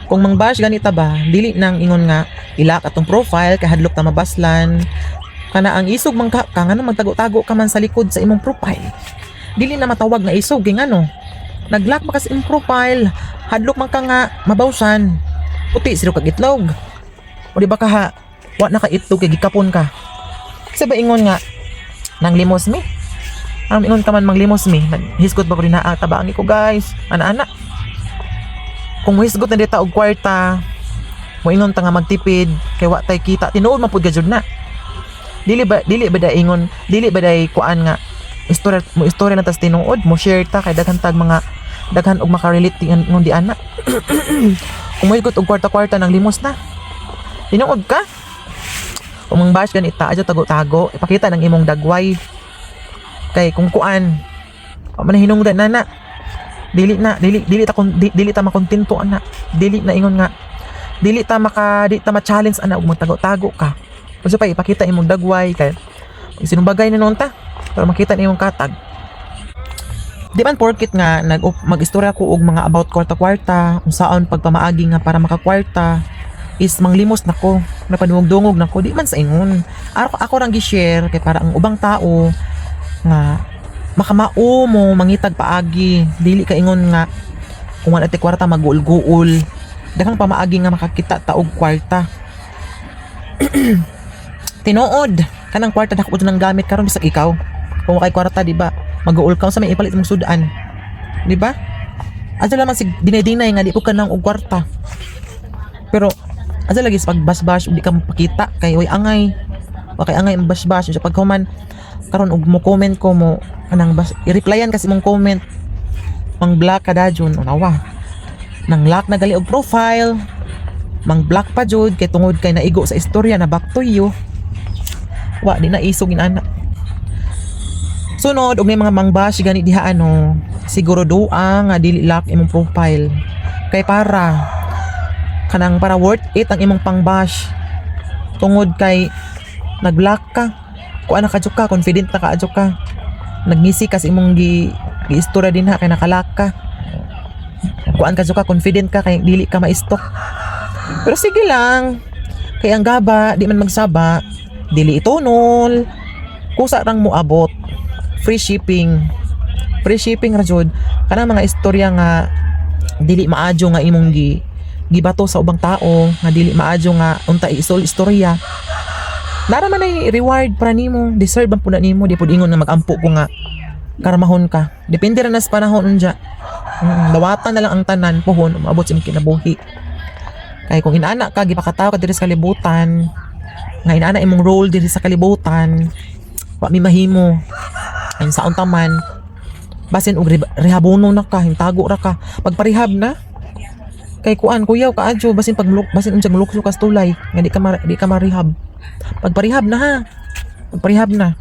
Kung mangbash ganita ba, dili nang ingon nga ilak atong profile kay hadlok ta mabaslan. Kana ang isog man ka nga magtago-tago ka man sa likod sa imong profile. Dili na matawag na isog kay ngano. Naglock pa kasi imong profile, hadlok man ka nga mabawsan. Puti siro kag itlog. O di ba ka ha, wa na ka itlog kay gikapon ka. Sa ba ingon nga nang limos mi? Ang ingon ka man manglimos mi, hisgot ba ko rin na tabangi ko guys. Ana-ana. Kung hisgot na dita og kwarta, mo ingon ta nga magtipid kay wa tay kita tinuod man pud gajud na. Dili ba da ingon, dili ba day kuan nga istorya na tas tinuod mo share ta kay daghan tag mga daghan og makarelate ingon di ana. Kung mo hisgot og kwarta-kwarta nang limos na. Tinuod ka? Kung mangbash ganita adto tago-tago, ipakita ng imong dagway. Kay kung kuan man hinungdan na dili ta makontento ana, dili na ingon nga dili ta ma-challenge ana ug magtago-tago ka usa pa ipakita imong dagway kay sinumbagay na noon ta para makita nimong katag. Di man porket nga mag-istorya ko og mga about kwarta-kwarta unsaon pagpamaagi nga para makakwarta is manglimos nako napadungog-dungog nako, di man sa ingon ako rang gi-share kay para ang ubang tao nga makamao mo mangitag paagi, dili ka ingon nga kung wala ti kwarta magguul-guul daghang pamaagi nga makakita ta og kwarta. Tinuod kanang kwarta dako nang gamit karon bisag ikaw kung kay kwarta di ba mag-uul ka sa may ipalit mong sudan di ba asa lamang sig dinay-dinay nga di ko kanang og kwarta pero asa lagi sa pagbasbash di ka mapakita kay way angay okay angay ang basbash sa paghuman karon og mo comment ko mo kanang i-replyan kasi mong comment mang black kada jud unawa nang lock na gali og profile mang black pa jud kay tungod kay naigo sa istorya na back to you wa di na isog inana. Sunod og may mga mangbash gani diha ano siguro doa nga dili lock imong profile kay para kanang para worth it ang imong pangbash tungod kay nag-block ka kuan na kadyo ka, confident na kadyo ka nagngisi kasi imong gi-istorya din ha kay nakalak ka kuan kadyo ka, confident ka kay dili ka ma-stalk pero sige lang kay ang gaba di man magsaba dili itunol kusa rang mo abot free shipping ra jud kanang mga istorya nga dili maadyo nga imong gibato sa ubang tao nga dili maadyo nga unta isol istorya nara man ay reward para nimo, deserve ang puna nimo, di pud ingon nga magampo ko nga karamahon ka. Depende ra na sa panahon unja. Dawatan na lang ang tanan pohon umabot sa imong kinabuhi. Kay kung inaana ka gipakataw ka diri sa kalibutan, nga inaana imong role diri sa kalibutan, wa mi mahimo. Ay sa unta man basin og rehabono na ka, hintago ra ka, pagparehab na. Kay kuan kuyaw ka adyo basin basin unjang lukso ka tulay, nga di ka ma-rehab. Pagparehab na ha. Pagparehab na.